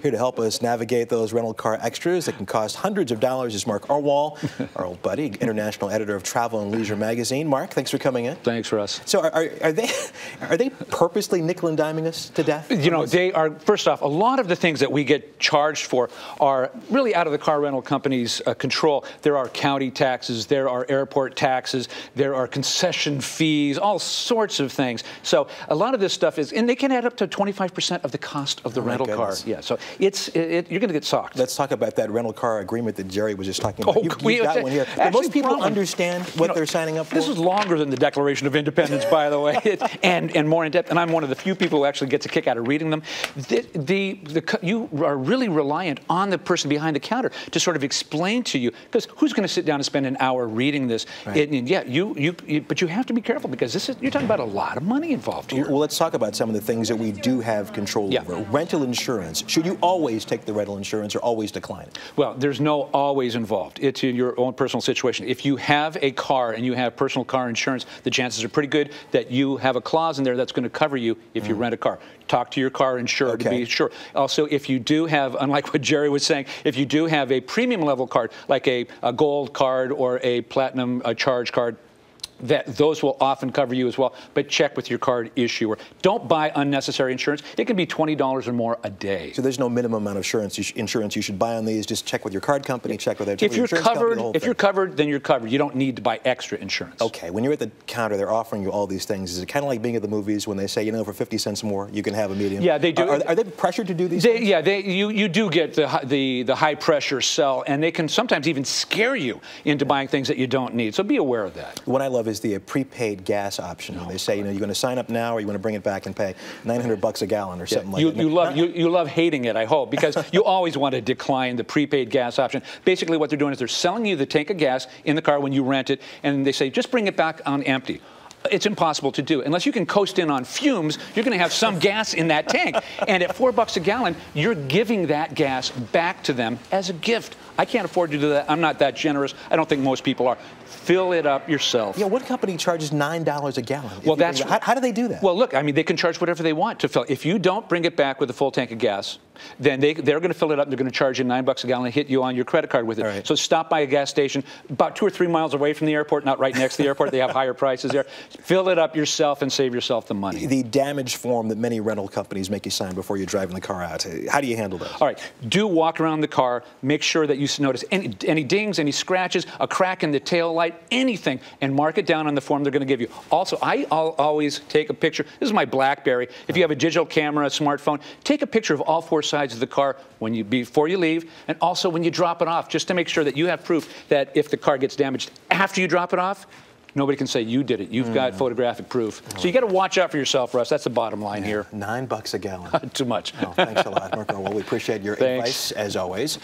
Here to help us navigate those rental car extras that can cost hundreds of dollars is Mark Orwoll, our old buddy, international editor of Travel and Leisure magazine. Mark, thanks for coming in. Thanks, Russ. So are they purposely nickel and diming us to death? You know, they are. First off, a lot of the things that we get charged for are really out of the car rental company's control. There are county taxes, there are airport taxes, there are concession fees, all sorts of things. So a lot of this stuff is, and they can add up to 25% of the cost of the rental car. Yeah, so you're going to get socked. Let's talk about that rental car agreement that Jerry was just talking about. Oh, you got one here. Do most people understand what they're signing up for? This is longer than the Declaration of Independence, by the way, and more in depth. And I'm one of the few people who actually gets a kick out of reading them. You are really reliant on the person behind the counter to sort of explain to you, because who's going to sit down and spend an hour reading this? Right. And yeah, but you have to be careful, because you're talking about a lot of money involved here. Well, let's talk about some of the things that we do have control over. Rental insurance. Should you always take the rental insurance or always decline it? Well, there's no always involved. It's in your own personal situation. If you have a car and you have personal car insurance, the chances are pretty good that you have a clause in there that's going to cover you if you rent a car. Talk to your car insurer to be sure. Also, if you do have, unlike what Jerry was saying, if you do have a premium level card, like a gold card or a platinum charge card, those will often cover you as well, but check with your card issuer. Don't buy unnecessary insurance. It can be $20 or more a day. So there's no minimum amount of insurance you should buy on these. Just check with your card company, check with their If you're covered, then you're covered. You don't need to buy extra insurance. Okay, when you're at the counter, they're offering you all these things. Is it kind of like being at the movies when they say, you know, for 50 cents more, you can have a medium? Yeah, they do. Are they pressured to do these things? Yeah, you do get the high pressure sell, and they can sometimes even scare you into buying things that you don't need. So be aware of that. What I love is the prepaid gas option. They say, you know, you're going to sign up now, or you want to bring it back and pay $900 a gallon or something like that. You love hating it, I hope, because you always want to decline the prepaid gas option. Basically, what they're doing is they're selling you the tank of gas in the car when you rent it, and they say, just bring it back on empty. It's impossible to do. Unless you can coast in on fumes, you're going to have some gas in that tank. And at $4 a gallon, you're giving that gas back to them as a gift. I can't afford to do that. I'm not that generous. I don't think most people are. Fill it up yourself. Yeah, what company charges $9 a gallon? Well, how do they do that? Well, look, I mean, they can charge whatever they want to fill. If you don't bring it back with a full tank of gas, then they're going to fill it up. They're going to charge you $9 a gallon and hit you on your credit card with it. Right. So stop by a gas station about 2 or 3 miles away from the airport, not right next to the airport. They have higher prices there. Fill it up yourself and save yourself the money. The damage form that many rental companies make you sign before you're driving the car out. How do you handle that? All right. Do walk around the car. Make sure that you notice any dings, any scratches, a crack in the tail light, anything, and mark it down on the form they're going to give you. Also, I'll always take a picture. This is my BlackBerry. If you have a digital camera, a smartphone, take a picture of all 4 sides of the car before you leave, and also when you drop it off, just to make sure that you have proof that if the car gets damaged after you drop it off, nobody can say you did it. You've got photographic proof. So you got to watch out for yourself, Russ. That's the bottom line here. $9 a gallon. Too much. Well, thanks a lot, Mark. Well, we appreciate your advice, as always.